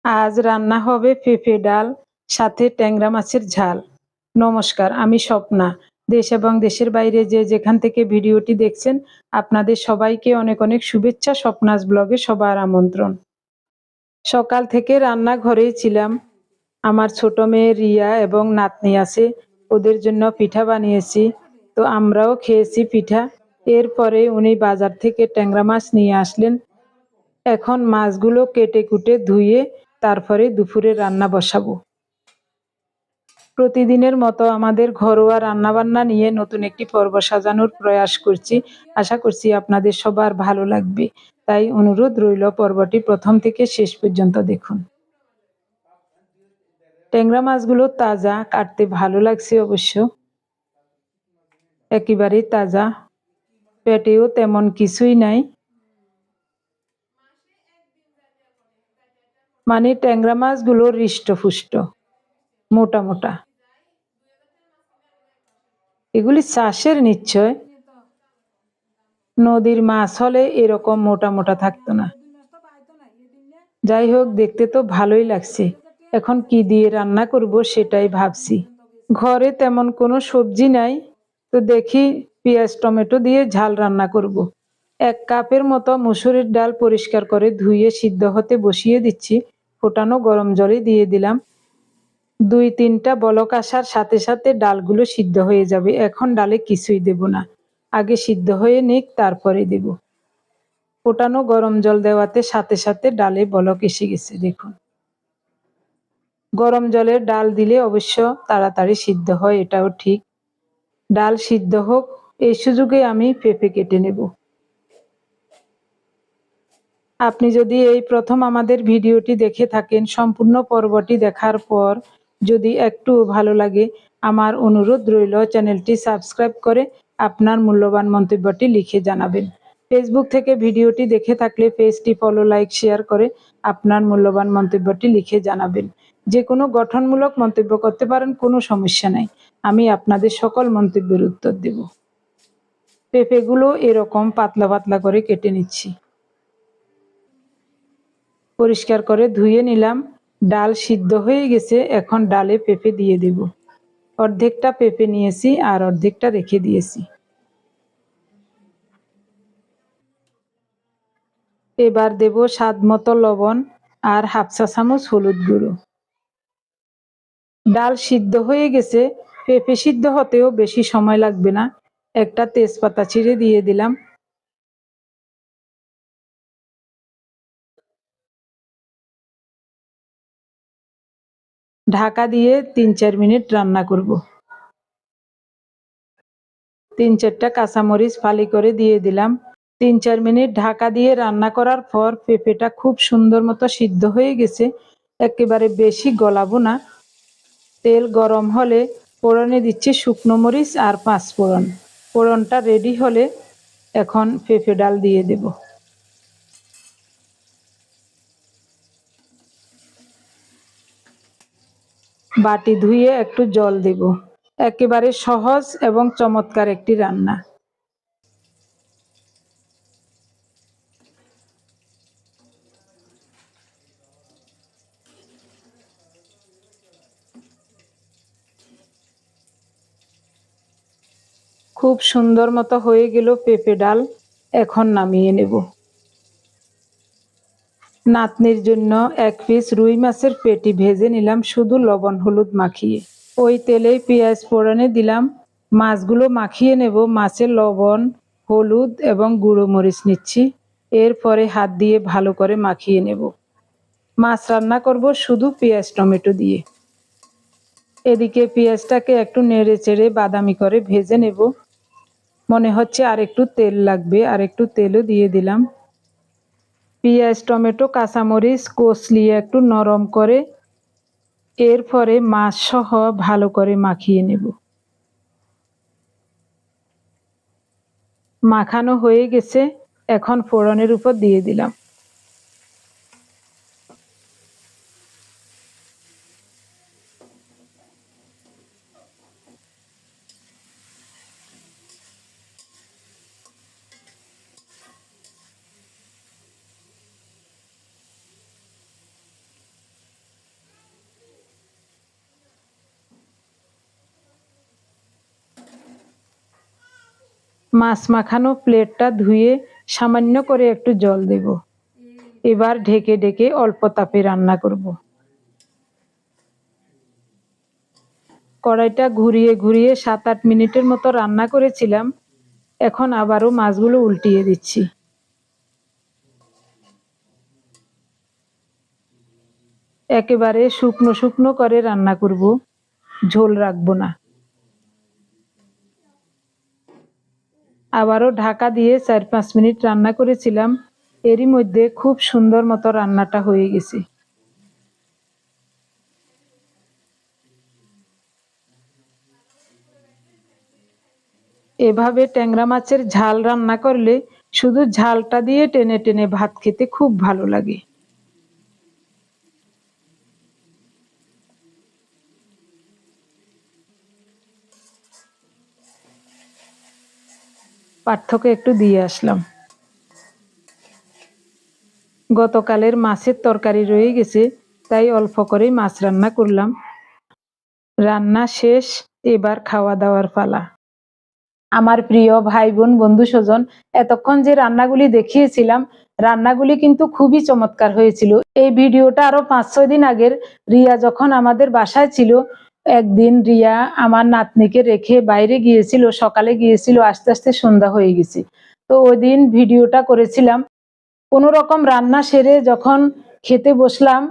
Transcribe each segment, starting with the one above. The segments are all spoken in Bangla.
আজ রান্না হবে পেঁপে ডাল, সাথে ট্যাংরা মাছের ঝাল। নমস্কার, আমি স্বপ্না। দেশ এবং দেশের বাইরে যে যেখান থেকে ভিডিওটি দেখছেন, আপনাদের সবাইকে অনেক অনেক শুভেচ্ছা। স্বপ্নাস ব্লগে সবার আমন্ত্রণ। সকাল থেকে রান্নাঘরেই ছিলাম। আমার ছোট মেয়ে রিয়া এবং নাতনি আছে, ওদের জন্য পিঠা বানিয়েছি। তো আমরাও খেয়েছি পিঠা। এরপরে উনি বাজার থেকে ট্যাংরা মাছ নিয়ে আসলেন। এখন মাছগুলো কেটে কুটে ধুয়ে তারপরে দুপুরে রান্না বসাবো। প্রতিদিনের মতো আমাদের ঘরোয়া রান্নাবান্না নিয়ে নতুন একটি পর্ব সাজানোর প্রয়াস করছি। আশা করছি আপনাদের সবার ভালো লাগবে। তাই অনুরোধ রইল, পর্বটি প্রথম থেকে শেষ পর্যন্ত দেখুন। ট্যাংরা মাছগুলো তাজা, কাটতে ভালো লাগছে অবশ্য, একেবারেই তাজা। পেটেও তেমন কিছুই নাই, মানে ট্যাংরা মাছগুলো হৃষ্টপুষ্ট, মোটা মোটা। এগুলি চাষের নিশ্চয়, নদীর মাছ হলে এরকম মোটা মোটা থাকতো না। যাই হোক, দেখতে তো ভালোই লাগছে। এখন কি দিয়ে রান্না করব সেটাই ভাবছি। ঘরে তেমন কোনো সবজি নাই, তো দেখি পেঁয়াজ টমেটো দিয়ে ঝাল রান্না করব। 1 কাপের মতো মসুরির ডাল পরিষ্কার করে ধুয়ে সিদ্ধ হতে বসিয়ে দিচ্ছি। ফোটানো গরম জলে দিয়ে দিলাম। 2-3টা বলক আসার সাথে সাথে ডালগুলো সিদ্ধ হয়ে যাবে। এখন ডালে কিছুই দেব না, আগে সিদ্ধ হয়ে নিক, তারপরে দেব। ফোটানো গরম জল দেওয়াতে সাথে সাথে ডালে বলক এসে গেছে, দেখুন। গরম জলে ডাল দিলে অবশ্য তাড়াতাড়ি সিদ্ধ হয়, এটাও ঠিক। ডাল সিদ্ধ হোক, এই সুযোগে আমি পেঁপে কেটে নেব। আপনি যদি এই প্রথম আমাদের ভিডিওটি দেখে থাকেন, সম্পূর্ণ পর্বটি দেখার পর যদি একটু ভালো লাগে, আমার অনুরোধ রইল চ্যানেলটি সাবস্ক্রাইব করে আপনার মূল্যবান মন্তব্যটি লিখে জানাবেন। ফেসবুক থেকে ভিডিওটি দেখে থাকলে পেজটি ফলো, লাইক, শেয়ার করে আপনার মূল্যবান মন্তব্যটি লিখে জানাবেন। যে কোনো গঠনমূলক মন্তব্য করতে পারেন, কোনো সমস্যা নাই। আমি আপনাদের সকল মন্তব্যের উত্তর দেব। পেঁপেগুলো এরকম পাতলা পাতলা করে কেটে নিচ্ছি। পরিষ্কার করে ধুয়ে নিলাম। ডাল সিদ্ধ হয়ে গেছে, এখন ডালে পেঁপে দিয়ে দেব। অর্ধেকটা পেঁপে নিয়েছি আর অর্ধেকটা রেখে দিয়েছি। এবার দেব স্বাদ মতো লবণ আর 1/2 চা চামচ হলুদ গুঁড়ো। ডাল সিদ্ধ হয়ে গেছে, পেঁপে সিদ্ধ হতেও বেশি সময় লাগবে না। একটা তেজপাতা ছিঁড়ে দিয়ে দিলাম। ঢাকা দিয়ে 3-4 মিনিট রান্না করব। 3-4টা কাঁচামরিচ ফালি করে দিয়ে দিলাম। 3-4 মিনিট ঢাকা দিয়ে রান্না করার পর পেঁপেটা খুব সুন্দর মতো সিদ্ধ হয়ে গেছে। একেবারে বেশি গলাবো না। তেল গরম হলে ফোড়নে দিচ্ছি শুকনো মরিচ আর 5 ফোড়ন। ফোড়নটা রেডি হলে এখন পেঁপে ডাল দিয়ে দেব। বাটি ধুয়ে একটু জল দেব। একেবারে সহজ এবং চমৎকার একটি রান্না। খুব সুন্দর মতো হয়ে গেল পেঁপে ডাল। এখন নামিয়ে নেব। নাতনির জন্য 1 পিস রুই মাছের পেটি ভেজে নিলাম, শুধু লবণ হলুদ মাখিয়ে। ওই তেলেই পেঁয়াজ ফোড়নে দিলাম। মাছগুলো মাখিয়ে নেব। মাছে লবণ, হলুদ এবং গুঁড়ো মরিচ নিচ্ছি। এরপরে হাত দিয়ে ভালো করে মাখিয়ে নেব। মাছ রান্না করব শুধু পেঁয়াজ টমেটো দিয়ে। এদিকে পেঁয়াজটাকে একটু নেড়ে চেড়ে বাদামি করে ভেজে নেব। মনে হচ্ছে আর একটু তেল লাগবে, আর একটু তেলও দিয়ে দিলাম। পেঁয়াজ টমেটো কাঁচামরিচ কষলিয়ে একটু নরম করে এরপরে মাছ সহ ভালো করে মাখিয়ে নেব। মাখানো হয়ে গেছে, এখন ফোড়নের উপর দিয়ে দিলাম। মাছ মাখানো প্লেটটা ধুয়ে সামান্য করে একটু জল দেব। এবার ঢেকে ঢেকে অল্প তাপে রান্না করব। কড়াইটা ঘুরিয়ে ঘুরিয়ে 7-8 মিনিটের মতো রান্না করেছিলাম। এখন আবারও মাছগুলো উল্টিয়ে দিচ্ছি। একেবারে শুকনো শুকনো করে রান্না করব, ঝোল রাখবো না। আবারও ঢাকা দিয়ে 4-5 মিনিট রান্না করেছিলাম। এরই মধ্যে খুব সুন্দর মতো রান্নাটা হয়ে গেছে। এভাবে ট্যাংরা মাছের ঝাল রান্না করলে শুধু ঝালটা দিয়ে টেনে টেনে ভাত খেতে খুব ভালো লাগে। পার্থক্য একটু দিয়ে আসলাম। গতকালের মাছের তরকারি রয়ে গেছে, তাই অল্প করেই মাছ রান্না করলাম। রান্না শেষ, এবার খাওয়া দাওয়ার পালা। আমার প্রিয় ভাই বোন বন্ধু স্বজন, এতক্ষণ যে রান্নাগুলি দেখিয়েছিলাম, রান্নাগুলি কিন্তু খুবই চমৎকার হয়েছিল। এই ভিডিওটা আরো 5-6 দিন আগের। রিয়া যখন আমাদের বাসায় ছিল, একদিন রিয়া আমার নাতনিকে রেখে বাইরে গিয়েছিল, সকালে গিয়েছিল, আস্তে আস্তে সন্ধ্যা হয়ে গেছে। তো ওই দিন ভিডিওটা করেছিলাম। কোনো রকম রান্না সেরে যখন খেতে বসলাম,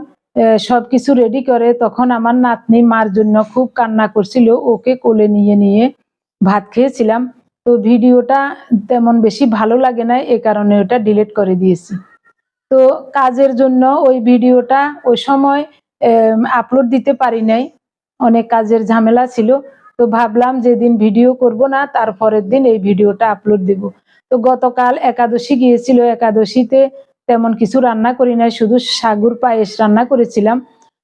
সবকিছু রেডি করে, তখন আমার নাতনি মার জন্য খুব কান্না করছিল। ওকে কোলে নিয়ে নিয়ে ভাত খেয়েছিলাম। তো ভিডিওটা তেমন বেশি ভালো লাগে না, এ কারণে ওটা ডিলিট করে দিয়েছি। তো কাজের জন্য ওই ভিডিওটা ওই সময় আপলোড দিতে পারি নাই, অনেক কাজের ঝামেলা ছিল। তো ভাবলাম যেদিন ভিডিও করব না, তার পরের দিন এই ভিডিওটা আপলোড দেব। তো গতকাল একাদশী গিয়েছিল, একাদশীতে তেমন কিছু রান্না করি নাই, শুধু সাগুর পায়েস রান্না করেছিলাম।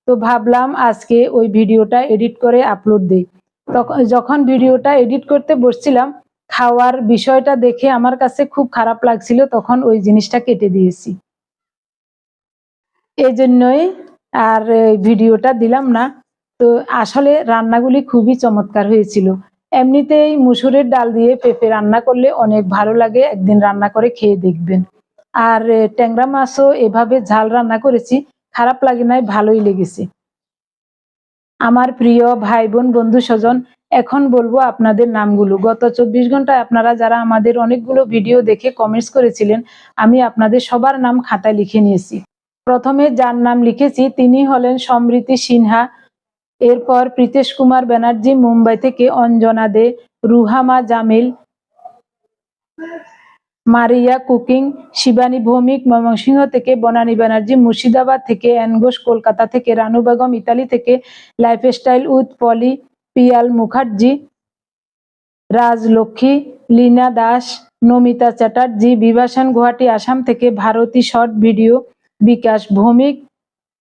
তো ভাবলাম আজকে ওই ভিডিওটা এডিট করে আপলোড দিই। তখন যখন ভিডিওটা এডিট করতে বসছিলাম, খাওয়ার বিষয়টা দেখে আমার কাছে খুব খারাপ লাগছিল, তখন ওই জিনিসটা কেটে দিয়েছি। এই জন্যই আর ভিডিওটা দিলাম না। তো আসলে রান্নাগুলি খুবই চমৎকার হয়েছিল। এমনিতেই মুসুরের ডাল দিয়ে পেঁপে রান্না করলে অনেক ভালো লাগে, একদিন রান্না করে খেয়ে দেখবেন। আর ট্যাংরা মাছও এভাবে ঝাল রান্না করেছি, খারাপ লাগে নাই, ভালোই লেগেছে। আমার প্রিয় ভাই বোন বন্ধু স্বজন, এখন বলবো আপনাদের নামগুলো। গত 24 ঘন্টায় আপনারা যারা আমাদের অনেকগুলো ভিডিও দেখে কমেন্টস করেছিলেন, আমি আপনাদের সবার নাম খাতায় লিখে নিয়েছি। প্রথমে যার নাম লিখেছি তিনি হলেন সমৃতি সিনহা, এরপর প্রীতেশ কুমার ব্যানার্জি মুম্বাই থেকে, অঞ্জনা দে, রুহামা জামিল, মারিয়া কুকিং, শিবানী ভৌমিক ময়মনসিংহ থেকে, বনানী ব্যানার্জি মুর্শিদাবাদ থেকে, এন ঘোষ কলকাতা থেকে, রানু বেগম ইতালি থেকে, লাইফস্টাইল উইথ পলি পিয়াল মুখার্জি, রাজলক্ষ্মী, লীনা দাস, নমিতা চ্যাটার্জি, বিভাসান গুয়াহাটি আসাম থেকে, ভারতী শর্ট ভিডিও, বিকাশ ভৌমিক,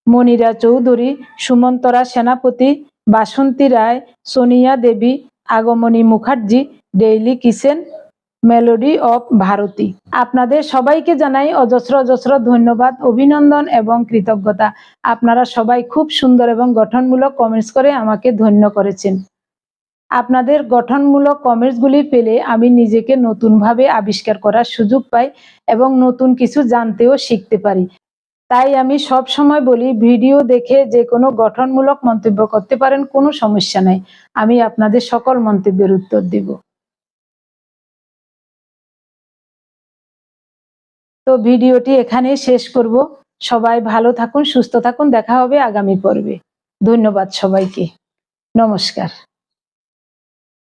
মনিরা চৌধুরী, সুমন্তরা Senapati, Basanti Roy, Sonia Devi, Agomoni Mukherjee, daily kitchen, melody of Bharati. আপনাদের সবাইকে জানাই অজস্র অজস্র ধন্যবাদ, অভিনন্দন এবং কৃতজ্ঞতা। আপনারা সবাই খুব সুন্দর এবং গঠনমূলক কমেন্টস করে আমাকে ধন্য করেছেন। আপনাদের গঠনমূলক কমেন্টসগুলি পেলে আমি নিজেকে নতুনভাবে আবিষ্কার করার সুযোগ পাই এবং নতুন কিছু জানতেও শিখতে পারি। তাই আমি সব সময় বলি, ভিডিও দেখে যে কোনো গঠনমূলক মন্তব্য করতে পারেন, কোনো সমস্যা নাই, আমি আপনাদের সকল মন্তব্যের উত্তর দেব। তো ভিডিওটি এখানেই শেষ করব। সবাই ভালো থাকুন, সুস্থ থাকুন, দেখা হবে আগামী পর্বে। ধন্যবাদ সবাইকে, নমস্কার।